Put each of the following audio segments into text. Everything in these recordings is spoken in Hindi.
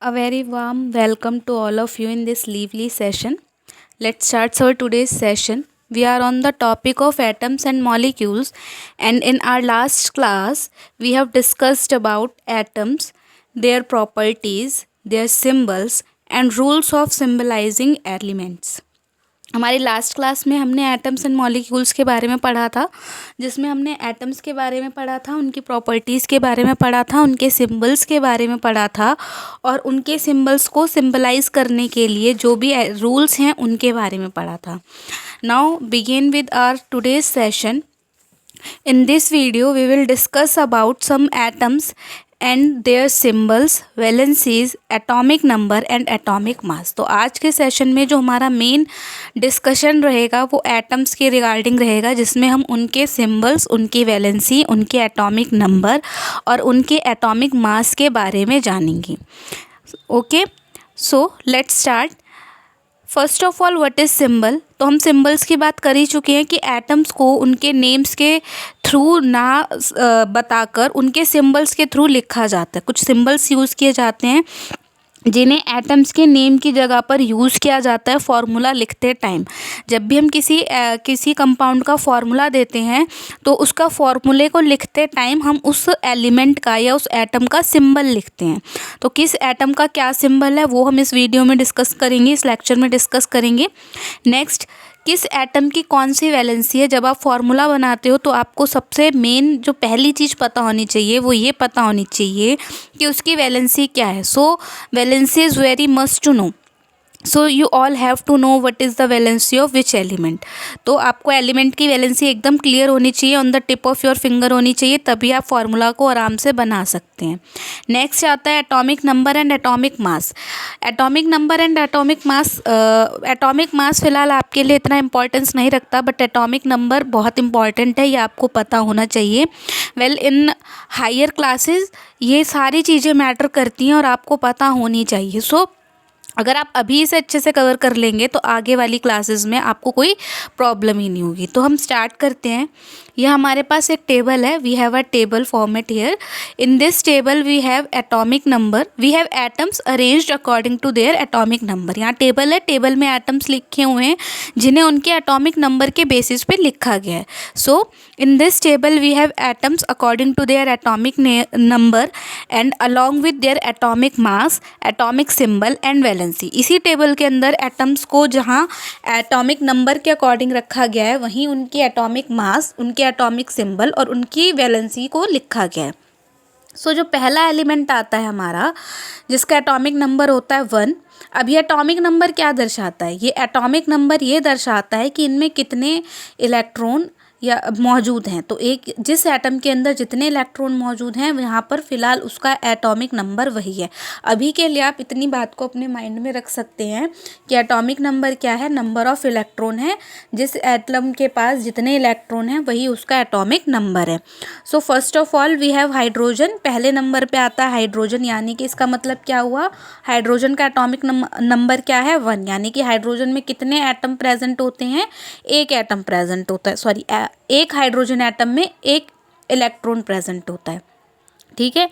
A very warm welcome to all of you in this lively session. Let's start our today's session. We are on the topic of atoms and molecules, and in our last class, we have discussed about atoms, their properties, their symbols, and rules of symbolizing elements. हमारी लास्ट क्लास में हमने एटम्स एंड मॉलिक्यूल्स के बारे में पढ़ा था, जिसमें हमने एटम्स के बारे में पढ़ा था, उनकी प्रॉपर्टीज़ के बारे में पढ़ा था, उनके सिंबल्स के बारे में पढ़ा था और उनके सिंबल्स को सिंबलाइज करने के लिए जो भी रूल्स हैं उनके बारे में पढ़ा था. Now begin with our today's session. In this video, we will discuss about some atoms and their symbols, valencies, atomic number and atomic mass. तो आज के सेशन में जो हमारा मेन डिस्कशन रहेगा वो एटम्स के रिगार्डिंग रहेगा, जिसमें हम उनके सिंबल्स, उनकी वैलेंसी, उनके एटॉमिक नंबर और उनके एटॉमिक मास के बारे में जानेंगे. Okay, so let's start. First of all, what is symbol. तो हम सिंबल्स की बात कर ही चुके हैं कि एटम्स को उनके नेम्स के थ्रू ना बताकर उनके सिंबल्स के थ्रू लिखा जाता है. कुछ सिंबल्स यूज़ किए जाते हैं जिन्हें एटम्स के नेम की जगह पर यूज़ किया जाता है फार्मूला लिखते टाइम. जब भी हम किसी कंपाउंड का फार्मूला देते हैं तो उसका फार्मूले को लिखते टाइम हम उस एलिमेंट का या उस एटम का सिंबल लिखते हैं. तो किस एटम का क्या सिंबल है वो हम इस वीडियो में डिस्कस करेंगे, इस लेक्चर में डिस्कस करेंगे. नेक्स्ट, किस एटम की कौन सी वैलेंसी है. जब आप फार्मूला बनाते हो तो आपको सबसे मेन जो पहली चीज़ पता होनी चाहिए वो ये पता होनी चाहिए कि उसकी वैलेंसी क्या है. So valency is very must to know. So you all have to know what is the valency of which element. तो आपको एलिमेंट की वैलेंसी एकदम क्लियर होनी चाहिए, on the tip of your finger होनी चाहिए, तभी आप फार्मूला को आराम से बना सकते हैं. नेक्स्ट आता है atomic number and atomic mass. Atomic number and atomic mass. Atomic मास फ़िलहाल आपके लिए इतना इंपॉर्टेंस नहीं रखता, बट एटॉमिक नंबर बहुत इंपॉर्टेंट है, ये आपको पता होना चाहिए. वेल, इन हायर क्लासेस ये सारी चीज़ें मैटर करती हैं और आपको पता होनी चाहिए. सो अगर आप अभी इसे अच्छे से कवर कर लेंगे तो आगे वाली क्लासेस में आपको कोई प्रॉब्लम ही नहीं होगी. तो हम स्टार्ट करते हैं. यह हमारे पास एक टेबल है. We have a table format here. In this table we have atomic number, we have atoms arranged according to their atomic number. यहाँ टेबल है, टेबल में एटम्स लिखे हुए हैं जिन्हें उनके एटॉमिक नंबर के बेसिस पे लिखा गया है. So in this table we have atoms according to their atomic number and along with their atomic mass, atomic symbol and valency. इसी टेबल के अंदर एटम्स को जहाँ एटॉमिक नंबर के अकॉर्डिंग रखा गया है वहीं उनकी एटॉमिक मास, उनके एटॉमिक सिंबल और उनकी वैलेंसी को लिखा गया है. सो जो पहला एलिमेंट आता है हमारा जिसका एटॉमिक नंबर होता है 1. अब ये एटॉमिक नंबर क्या दर्शाता है. ये एटॉमिक नंबर ये दर्शाता है कि इनमें कितने इलेक्ट्रॉन या मौजूद हैं. तो एक जिस एटम के अंदर जितने इलेक्ट्रॉन मौजूद हैं यहाँ पर फ़िलहाल उसका एटॉमिक नंबर वही है. अभी के लिए आप इतनी बात को अपने माइंड में रख सकते हैं कि एटॉमिक नंबर क्या है, नंबर ऑफ़ इलेक्ट्रॉन है. जिस एटम के पास जितने इलेक्ट्रॉन हैं वही उसका एटॉमिक नंबर है. So first of all we have hydrogen. पहले नंबर पे आता है हाइड्रोजन, यानी कि इसका मतलब क्या हुआ, हाइड्रोजन का एटॉमिक नंबर क्या है 1. यानी कि हाइड्रोजन में कितने एटम प्रेजेंट होते हैं, एक एटम प्रेजेंट होता है. सॉरी, एक हाइड्रोजन एटम में एक इलेक्ट्रॉन प्रेजेंट होता है. ठीक है.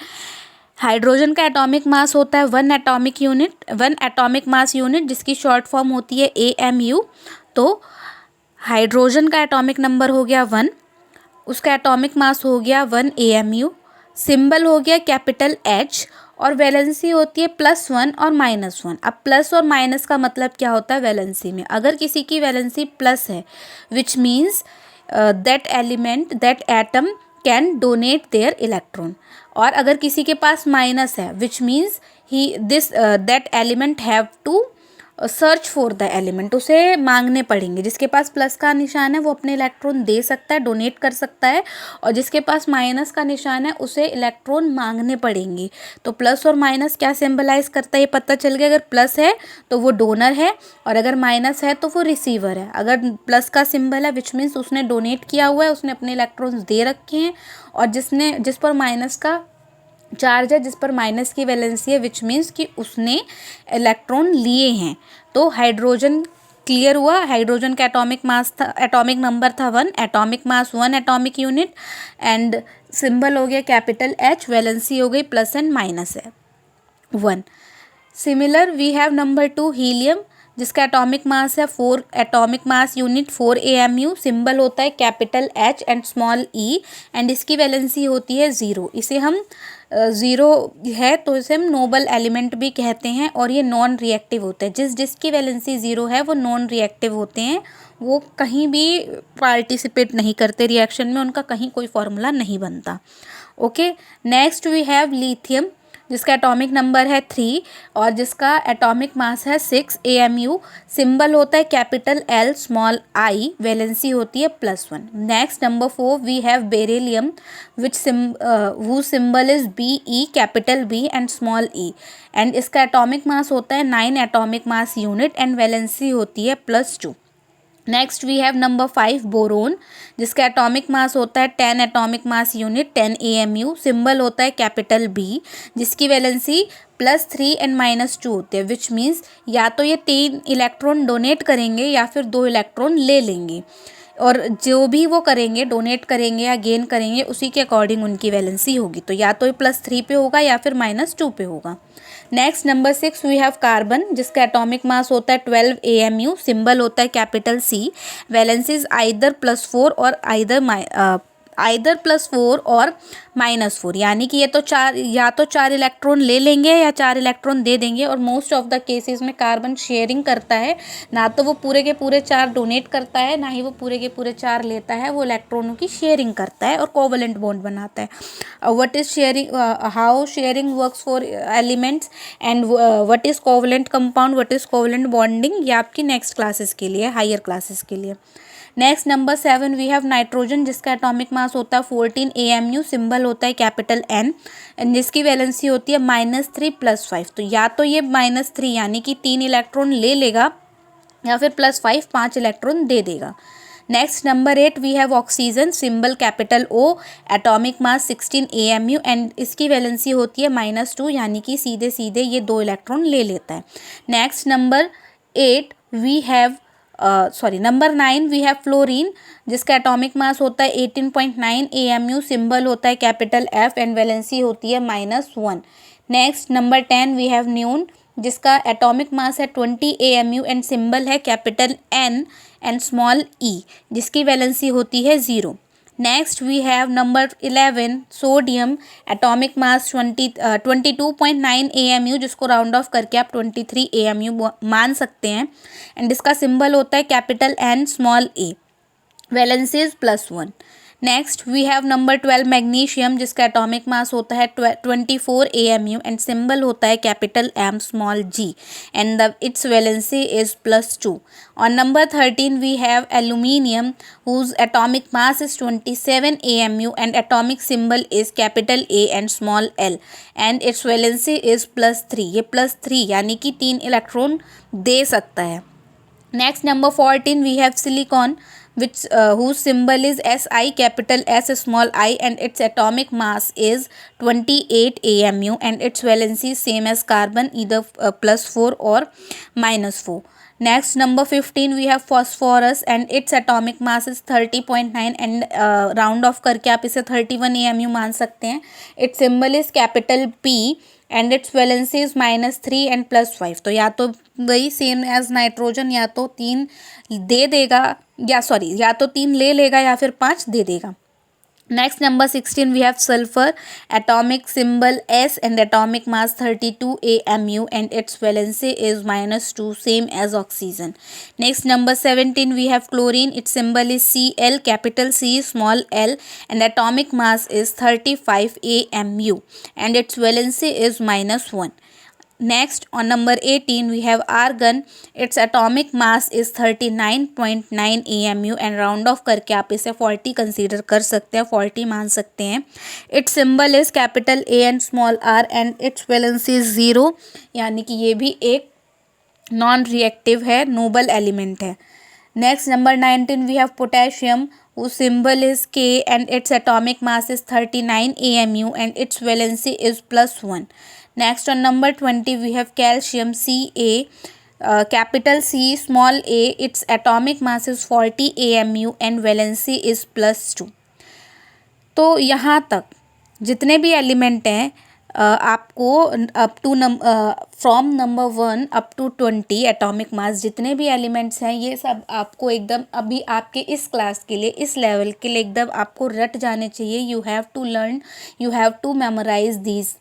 हाइड्रोजन का एटॉमिक मास होता है 1 atomic unit, 1 atomic mass unit, जिसकी शॉर्ट फॉर्म होती है AMU. तो हाइड्रोजन का एटॉमिक नंबर हो गया 1, उसका एटॉमिक मास हो गया 1 AMU, सिंबल हो गया कैपिटल H और वैलेंसी होती है +1 और -1. अब प्लस और माइनस का मतलब क्या होता है वैलेंसी में. अगर किसी की वैलेंसी प्लस है which means that element, that atom can donate their electron. और अगर किसी के पास माइनस है which means that element have to search for the element. उसे मांगने पड़ेंगे. जिसके पास प्लस का निशान है वो अपने इलेक्ट्रॉन दे सकता है, डोनेट कर सकता है, और जिसके पास माइनस का निशान है उसे इलेक्ट्रॉन मांगने पड़ेंगे. तो प्लस और माइनस क्या सिंबलाइज करता है ये पता चल गया. अगर प्लस है तो वो डोनर है और अगर माइनस है तो वो रिसीवर है. अगर प्लस का सिंबल है विच मीन्स उसने डोनेट किया हुआ है, उसने अपने इलेक्ट्रॉन्स दे रखे हैं, और जिस पर माइनस का चार्ज है, जिस पर माइनस की वैलेंसी है विच मीन्स कि उसने इलेक्ट्रॉन लिए हैं. तो हाइड्रोजन क्लियर हुआ. हाइड्रोजन का एटॉमिक मास था, एटॉमिक नंबर था 1, atomic mass 1 atomic unit and symbol हो गया कैपिटल H, वैलेंसी हो गई प्लस एंड माइनस है 1. Similar we have number 2 helium, जिसका एटॉमिक मास है 4 atomic mass unit 4 AMU, symbol होता है capital H and small e and इसकी वैलेंसी होती है 0। इसे हम 0 है तो इसे हम नोबल एलिमेंट भी कहते हैं और ये नॉन रिएक्टिव होता है। जिसकी वैलेंसी 0 है वो नॉन रिएक्टिव होते हैं, वो कहीं भी पार्टिसिपेट नहीं करते रिएक्शन में, उनका कहीं कोई फॉर्मूला नहीं बनता। Okay, next we have lithium, जिसका एटॉमिक नंबर है 3 और जिसका एटॉमिक मास है 6 AMU, सिंबल होता है capital L small I, valency होती है +1। Next number 4 we have beryllium which whose symbol is BE capital B and small e and इसका एटॉमिक मास होता है 9 atomic mass unit and valency होती है +2। Next we have number 5 boron, जिसका एटॉमिक मास होता है 10 atomic mass unit 10 AMU, symbol होता है कैपिटल B, जिसकी वैलेंसी +3 एंड -2 होते हैं, विच मीन्स या तो ये 3 इलेक्ट्रॉन डोनेट करेंगे या फिर 2 इलेक्ट्रॉन ले लेंगे, और जो भी वो करेंगे डोनेट करेंगे या गेन करेंगे उसी के अकॉर्डिंग उनकी वैलेंसी होगी, तो या तो ये +3 पे होगा या फिर -2 पे होगा। Next number 6 we have carbon, जिसका एटॉमिक मास होता है 12 AMU, सिंबल होता है capital C, valency is either +4 और आइदर +4 और -4, यानी कि ये तो चार इलेक्ट्रॉन ले लेंगे या 4 इलेक्ट्रॉन दे देंगे, और मोस्ट ऑफ द केसेस में कार्बन शेयरिंग करता है, ना तो वो पूरे के पूरे 4 डोनेट करता है, ना ही वो पूरे के पूरे 4 लेता है, वो इलेक्ट्रॉनों की शेयरिंग करता है और कोवलेंट बॉन्ड बनाता है। What is sharing, how sharing works for elements and what is covalent compound, what is covalent bonding, ये आपकी नेक्स्ट क्लासेस के लिए, हायर क्लासेस के लिए। Next number 7 we have nitrogen, जिसका एटॉमिक मास होता है 14 AMU, सिंबल होता है कैपिटल N एंड जिसकी वैलेंसी होती है -3 +5, तो या तो ये -3 यानी कि 3 इलेक्ट्रॉन ले लेगा या फिर +5 5 इलेक्ट्रॉन दे देगा। Next number 8 we have oxygen, symbol capital O, atomic mass 16 AMU and इसकी वैलेंसी होती है -2, यानी कि सीधे सीधे ये 2 इलेक्ट्रॉन ले लेता है। Next number 8 we have number 9 we have fluorine, जिसका एटॉमिक मास होता है 18.9 AMU, सिंबल होता है कैपिटल F एंड वैलेंसी होती है -1। नेक्स्ट नंबर 10 वी हैव न्यून, जिसका एटॉमिक मास है 20 AMU एंड सिंबल है capital N and small e, जिसकी वैलेंसी होती है 0। Next we have number 11 sodium, atomic mass 22.9 AMU, जिसको राउंड ऑफ करके आप 23 AMU मान सकते हैं एंड इसका सिंबल होता है capital N small a, valency is +1। Next we have number 12 magnesium, जिसका एटॉमिक मास होता है 24 AMU एंड सिंबल होता है capital M small g and its valency is +2। On number 13 we have aluminium, whose atomic mass is 27 AMU and atomic symbol is capital A and small l and its valency is +3, ये +3 यानी कि 3 इलेक्ट्रॉन दे सकता है। Next number 14 we have silicon, which whose symbol is SI capital S small I and its atomic mass is 28 AMU and its valency same as carbon, either +4 or -4। Next number 15 we have phosphorus and its atomic mass is 30.9 and round off करके आप इसे 31 AMU मान सकते हैं। its symbol is capital P and its valency is -3 and +5, तो या तो वही सेम एज नाइट्रोजन, या तो 3 दे देगा या तो 3 ले लेगा या फिर 5 दे देगा। Next number 16 we have sulphur, atomic symbol S and atomic mass 32 AMU and its valency is -2 same as oxygen. Next number 17 we have chlorine, its symbol is Cl capital C small l and atomic mass is 35 AMU and its valency is -1। Next on number 18 we have argon, its atomic mass is 39.9 AMU and round off करके आप इसे 40 कंसीडर कर सकते हैं, 40 मान सकते हैं। Its symbol is capital A and small r and its valency is 0, यानी कि ये भी एक नॉन रिएक्टिव है, नोबल एलिमेंट है। Next number 19 we have potassium, whose symbol is K and its atomic mass is 39 AMU and its valency is +1। Next on number 20 we have calcium, Ca capital C small a, its atomic mass is 40 AMU and valency is +2। तो यहाँ तक जितने भी एलिमेंट हैं आपको up to from number 1 up to 20 atomic mass जितने भी एलिमेंट्स हैं ये सब आपको एकदम अभी आपके इस क्लास के लिए, इस लेवल के लिए एकदम आपको रट जाने चाहिए. You have to learn, you have to memorise these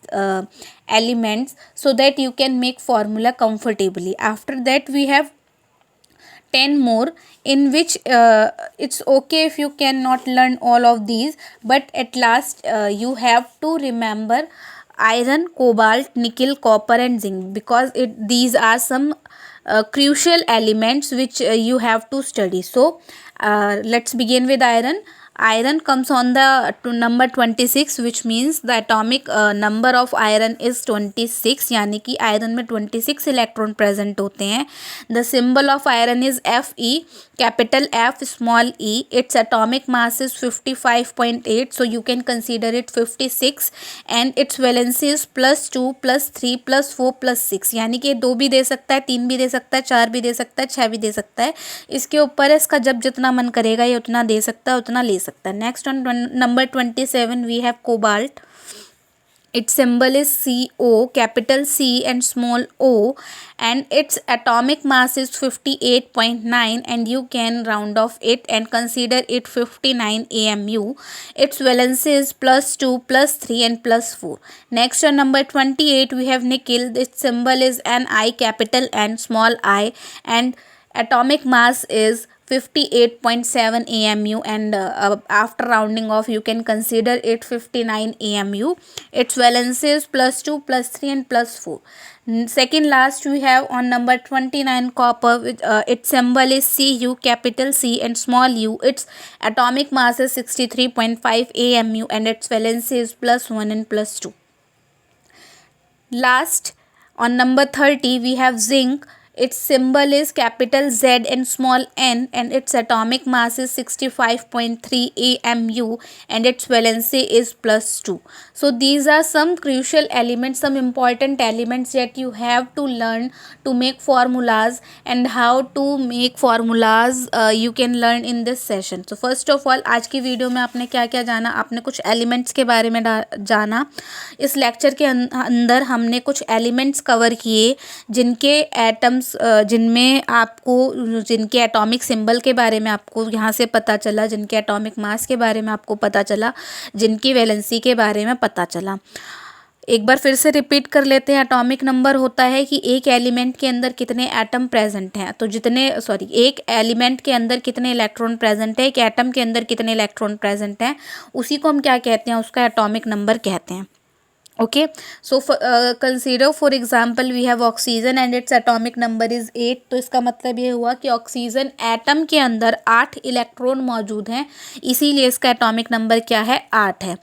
elements so that you can make formula comfortably. After that we have 10 more in which it's okay if you cannot learn all of these, but at last you have to remember iron, cobalt, nickel, copper and zinc, because these are some crucial elements which you have to study. So let's begin with iron. Iron comes on the to number 26, which means the atomic number of iron is 26, यानी कि आयरन में 26 इलेक्ट्रॉन प्रेजेंट होते हैं. The symbol of iron is Fe, capital F, small e. Its atomic mass is 55.8, so you can consider it 56, and its valency is +2, +3, +4, +6, यानी कि 2 भी दे सकता है, 3 भी दे सकता है, 4 भी दे सकता है, 6 भी दे सकता है. इसके ऊपर इसका जब जितना मन करेगा ये उतना दे सकता है, उतना ले सकता है. Next on number 27 we have cobalt. Its symbol is Co, capital C and small o, and its atomic mass is 58.9, and you can round off it and consider it 59 AMU. Its valency is +2, +3 and +4. Next on number 28 we have nickel. Its symbol is Ni, capital N, small I, and atomic mass is 58.7 AMU, and after rounding off you can consider it 59 AMU. Its valency is +2, +3 and +4. Second last we have on number 29 copper, with its symbol is Cu, capital C and small u. Its atomic mass is 63.5 AMU, and its valency is +1 and +2. Last on number 30 we have zinc. Its symbol is capital Z and small n, and its atomic mass is 65.3 AMU, and its valency is +2. So these are some crucial elements, some important elements that you have to learn to make formulas, and how to make formulas you can learn in this session. So first of all आज की वीडियो में आपने क्या क्या जाना, आपने कुछ एलिमेंट्स के बारे में जाना. इस लेक्चर के अंदर हमने कुछ एलिमेंट्स कवर किए जिनके एटम्स जिनमें आपको जिनके एटॉमिक सिंबल के बारे में आपको यहाँ से पता चला, जिनके एटॉमिक मास के बारे में आपको पता चला, जिनकी वैलेंसी के बारे में पता चला. एक बार फिर से रिपीट कर लेते हैं. एटॉमिक नंबर होता है कि एक एलिमेंट के अंदर कितने एटम प्रेजेंट हैं, तो एक एलिमेंट के अंदर कितने इलेक्ट्रॉन प्रेजेंट है, एक एटम के अंदर कितने इलेक्ट्रॉन प्रेजेंट हैं, उसी को हम क्या कहते हैं, उसका एटॉमिक नंबर कहते हैं. Okay, so consider for example we have oxygen and its atomic number is 8. तो इसका मतलब ये हुआ कि ऑक्सीजन एटम के अंदर 8 इलेक्ट्रॉन मौजूद हैं, इसीलिए इसका एटॉमिक नंबर क्या है, 8 है.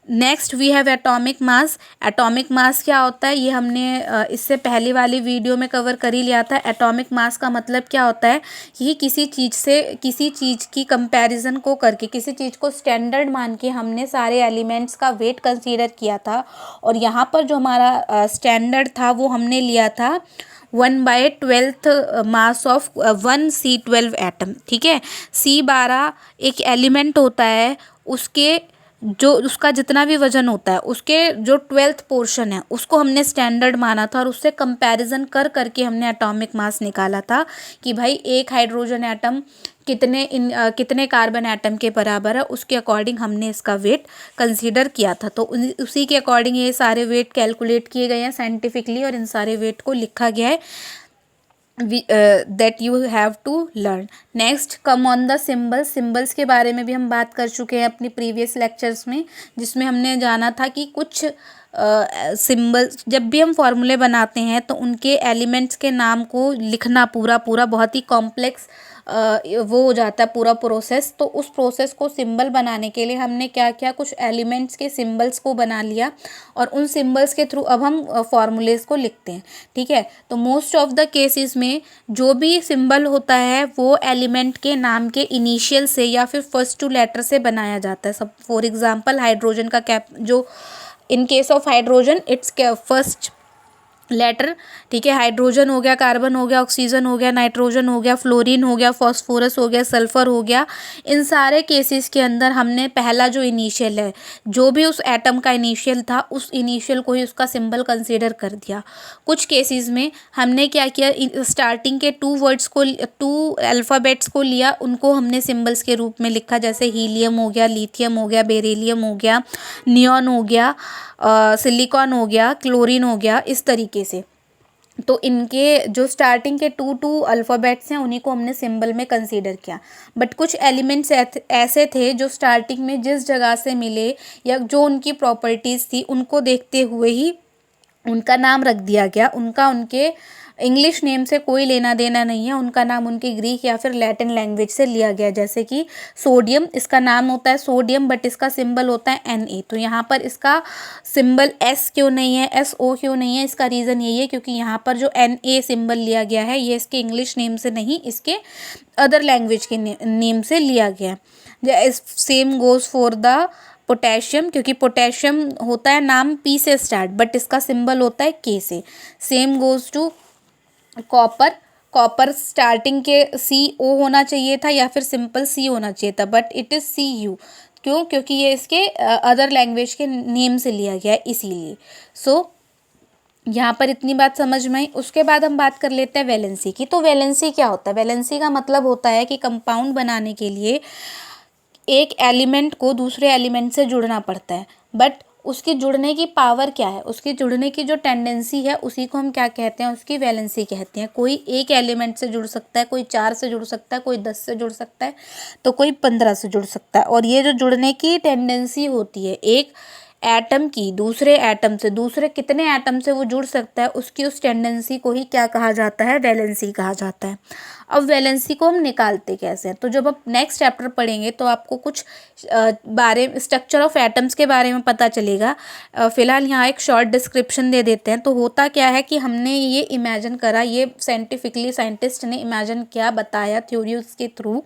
Next we have atomic mass. Atomic mass क्या होता है ये हमने इससे पहली वाली वीडियो में कवर कर ही लिया था. एटॉमिक मास का मतलब क्या होता है कि किसी चीज़ की कंपैरिजन को करके, किसी चीज़ को स्टैंडर्ड मान के हमने सारे एलिमेंट्स का वेट कंसीडर किया था, और यहाँ पर जो हमारा स्टैंडर्ड था वो हमने लिया था 1/12 मास ऑफ 1 C12 एटम. ठीक है, C12 एक एलिमेंट होता है, उसका जितना भी वजन होता है उसके जो 12th पोर्शन है उसको हमने स्टैंडर्ड माना था, और उससे कंपैरिजन करके हमने एटॉमिक मास निकाला था कि भाई एक हाइड्रोजन एटम कितने कार्बन एटम के बराबर है, उसके अकॉर्डिंग हमने इसका वेट कंसीडर किया था. तो उसी के अकॉर्डिंग ये सारे वेट कैलकुलेट किए गए हैं साइंटिफिकली, और इन सारे वेट को लिखा गया है that you have to learn. Next come on the symbols के बारे में भी हम बात कर चुके हैं अपनी प्रीवियस लेक्चर्स में, जिसमें हमने जाना था कि कुछ सिम्बल्स जब भी हम फॉर्मूले बनाते हैं तो उनके एलिमेंट्स के नाम को लिखना पूरा बहुत ही कॉम्प्लेक्स वो हो जाता है पूरा प्रोसेस. तो उस प्रोसेस को सिंबल बनाने के लिए हमने क्या किया, कुछ एलिमेंट्स के सिंबल्स को बना लिया, और उन सिंबल्स के थ्रू अब हम फॉर्मूलेस को लिखते हैं. ठीक है, तो मोस्ट ऑफ द केसेस में जो भी सिंबल होता है वो एलिमेंट के नाम के इनिशियल से या फिर फर्स्ट 2 लेटर से बनाया जाता है. सब फॉर एग्जांपल हाइड्रोजन का जो in case of hydrogen its first letter ठीक है, हाइड्रोजन हो गया, कार्बन हो गया, ऑक्सीजन हो गया, नाइट्रोजन हो गया, फ्लोरीन हो गया, फॉस्फोरस हो गया, सल्फर हो गया। इन सारे केसेस के अंदर हमने पहला जो इनिशियल है, जो भी उस एटम का इनिशियल था, उस इनिशियल को ही उसका सिंबल कंसीडर कर दिया। कुछ केसेस में हमने क्या किया, स्टार्टिंग के 2 वर्ड्स को, 2 अल्फ़ाबेट्स को लिया, उनको हमने सिंबल्स के रूप में लिखा, जैसे हीलियम हो गया, लिथियम हो गया, बेरिलियम हो गया, नियॉन हो गया, सिलिकॉन हो गया, क्लोरीन हो गया, इस तरीके से। तो इनके जो स्टार्टिंग के 2 अल्फ़ाबेट्स हैं, उन्हीं को हमने सिंबल में कंसीडर किया। बट कुछ एलिमेंट्स ऐसे थे जो स्टार्टिंग में जिस जगह से मिले या जो उनकी प्रॉपर्टीज़ थी, उनको देखते हुए ही उनका नाम रख दिया गया। उनका उनके इंग्लिश नेम से कोई लेना देना नहीं है, उनका नाम उनकी ग्रीक या फिर लैटिन लैंग्वेज से लिया गया। जैसे कि सोडियम, इसका नाम होता है सोडियम, बट इसका सिंबल होता है Na। तो यहाँ पर इसका सिंबल S क्यों नहीं है, SO क्यों नहीं है, इसका रीज़न यही है क्योंकि यहाँ पर जो Na सिंबल लिया गया है, ये इसके इंग्लिश नेम से नहीं, इसके अदर लैंग्वेज के नेम से लिया गया है। Same goes for the potassium, क्योंकि पोटेशियम होता है नाम P से स्टार्ट, बट इसका सिंबल होता है K से। Same goes to copper, copper starting के CO होना चाहिए था या फिर सिंपल C होना चाहिए था, बट इट इज़ Cu। क्यों? क्योंकि ये इसके अदर लैंग्वेज के नेम से लिया गया है, इसीलिए। सो यहाँ पर इतनी बात समझ में आई। उसके बाद हम बात कर लेते हैं वैलेंसी की। तो वैलेंसी क्या होता है? वैलेंसी का मतलब होता है कि कंपाउंड बनाने के लिए एक एलिमेंट को दूसरे एलिमेंट से जुड़ना पड़ता है, बट उसकी जुड़ने की पावर क्या है, उसकी जुड़ने की जो टेंडेंसी है, उसी को हम क्या कहते हैं, उसकी वैलेंसी कहते हैं। कोई एक एलिमेंट से जुड़ सकता है, कोई 4 से जुड़ सकता है, कोई 10 से जुड़ सकता है, तो कोई 15 से जुड़ सकता है। और ये जो जुड़ने की टेंडेंसी होती है एक एटम की दूसरे एटम से, दूसरे कितने एटम से वो जुड़ सकता है, उसकी उस टेंडेंसी को ही क्या कहा जाता है, वैलेंसी कहा जाता है। अब वैलेंसी को हम निकालते कैसे हैं, तो जब आप नेक्स्ट चैप्टर पढ़ेंगे तो आपको कुछ स्ट्रक्चर ऑफ एटम्स के बारे में पता चलेगा। फ़िलहाल यहाँ एक शॉर्ट डिस्क्रिप्शन दे देते हैं। तो होता क्या है कि हमने ये इमेजिन करा, ये साइंटिफिकली साइंटिस्ट ने इमेजिन किया, बताया थ्योरीज के थ्रू,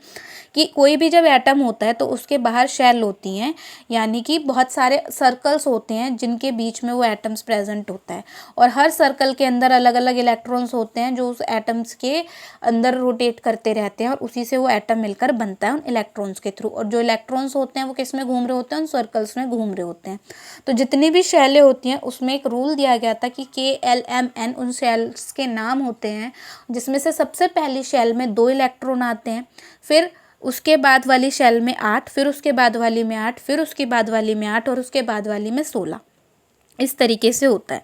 कि कोई भी जब एटम होता है तो उसके बाहर शेल होती हैं, यानी कि बहुत सारे सर्कल्स होते हैं जिनके बीच में वो एटम्स प्रेजेंट होता है, और हर सर्कल के अंदर अलग अलग इलेक्ट्रॉन्स होते हैं जो उस एटम्स के अंदर रोटेट करते रहते हैं, और उसी से वो एटम मिलकर बनता है उन इलेक्ट्रॉन्स के थ्रू। और जो इलेक्ट्रॉन्स होते हैं वो किस में घूम रहे होते हैं, उन सर्कल्स में घूम रहे होते हैं। तो जितनी भी शेलें होती हैं उसमें एक रूल दिया गया था कि KLMN उन शेल्स के नाम होते हैं, जिसमें से सबसे पहली शेल में 2 इलेक्ट्रॉन आते हैं, फिर उसके बाद वाली शेल में 8, फिर उसके बाद वाली में 8, फिर उसके बाद वाली में 8, और उसके बाद वाली में 16। इस तरीके से होता है।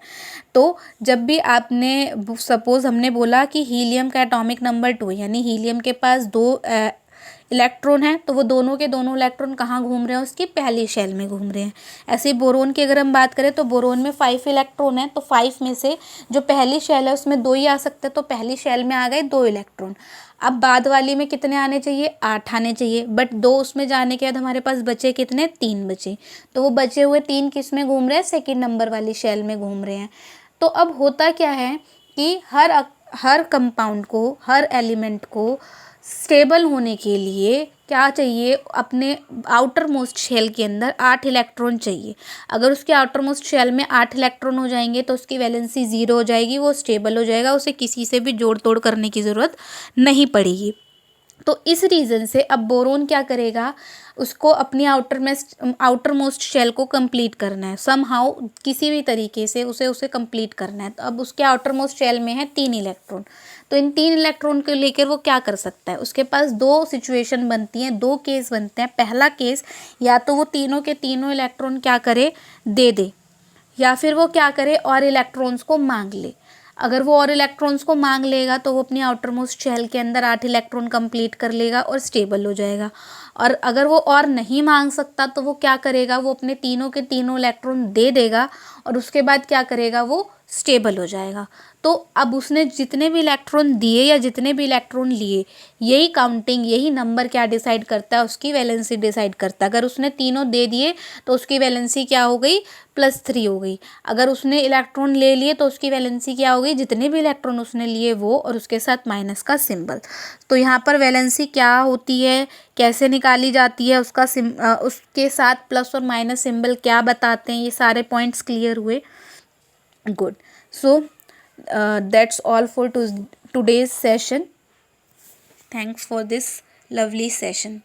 तो जब भी आपने सपोज़ हमने बोला कि हीलियम का एटॉमिक नंबर 2, यानी हीलियम के पास 2 इलेक्ट्रॉन हैं, तो वो दोनों के दोनों इलेक्ट्रॉन कहाँ घूम रहे हैं, उसकी पहली शेल में घूम रहे हैं। ऐसे बोरोन की अगर हम बात करें तो बोरोन में 5 इलेक्ट्रॉन हैं, तो 5 में से जो पहली शेल है उसमें 2 ही आ सकते हैं, तो पहली शेल में आ गए 2 इलेक्ट्रॉन। अब बाद वाली में कितने आने चाहिए, 8 आने चाहिए, बट 2 उसमें जाने के बाद हमारे पास बचे कितने, 3 बचे। तो वो बचे हुए 3 किस में घूम रहे हैं, सेकेंड नंबर वाली शेल में घूम रहे हैं। तो अब होता क्या है कि हर कंपाउंड को, हर एलिमेंट को स्टेबल होने के लिए क्या चाहिए, अपने आउटर मोस्ट शेल के अंदर 8 इलेक्ट्रॉन चाहिए। अगर उसके आउटर मोस्ट शेल में 8 इलेक्ट्रॉन हो जाएंगे तो उसकी वैलेंसी 0 हो जाएगी, वो स्टेबल हो जाएगा, उसे किसी से भी जोड़ तोड़ करने की ज़रूरत नहीं पड़ेगी। तो इस रीज़न से अब बोरोन क्या करेगा, उसको अपनी आउटर मोस्ट शेल को कंप्लीट करना है, समहाउ किसी भी तरीके से उसे कंप्लीट करना है। तो अब उसके आउटर मोस्ट शेल में है 3 इलेक्ट्रॉन, तो इन 3 इलेक्ट्रॉन को लेकर वो क्या कर सकता है, उसके पास 2 सिचुएशन बनती हैं, 2 केस बनते हैं। पहला केस, या तो वो तीनों के तीनों इलेक्ट्रॉन क्या करे, दे दे, या फिर वो क्या करे, और इलेक्ट्रॉन्स को मांग ले। अगर वो और इलेक्ट्रॉन्स को मांग लेगा तो वो अपनी आउटर मोस्ट शेल के अंदर 8 इलेक्ट्रॉन कंप्लीट कर लेगा और स्टेबल हो जाएगा। और अगर वो और नहीं मांग सकता तो वो क्या करेगा, वो अपने तीनों के तीनों इलेक्ट्रॉन दे देगा, और उसके बाद क्या करेगा, वो स्टेबल हो जाएगा। तो अब उसने जितने भी इलेक्ट्रॉन दिए या जितने भी इलेक्ट्रॉन लिए, यही काउंटिंग, यही नंबर क्या डिसाइड करता है, उसकी वैलेंसी डिसाइड करता है। अगर उसने तीनों दे दिए तो उसकी वैलेंसी क्या हो गई, +3 हो गई। अगर उसने इलेक्ट्रॉन ले लिए तो उसकी वैलेंसी क्या हो गई, जितने भी इलेक्ट्रॉन उसने लिए वो, और उसके साथ माइनस का सिंबल। तो यहाँ पर वैलेंसी क्या होती है, कैसे निकाली जाती है, उसके साथ प्लस और माइनस सिंबल क्या बताते हैं, ये सारे पॉइंट्स क्लियर हुए। Good. So that's all for today's session. Thanks for this lovely session.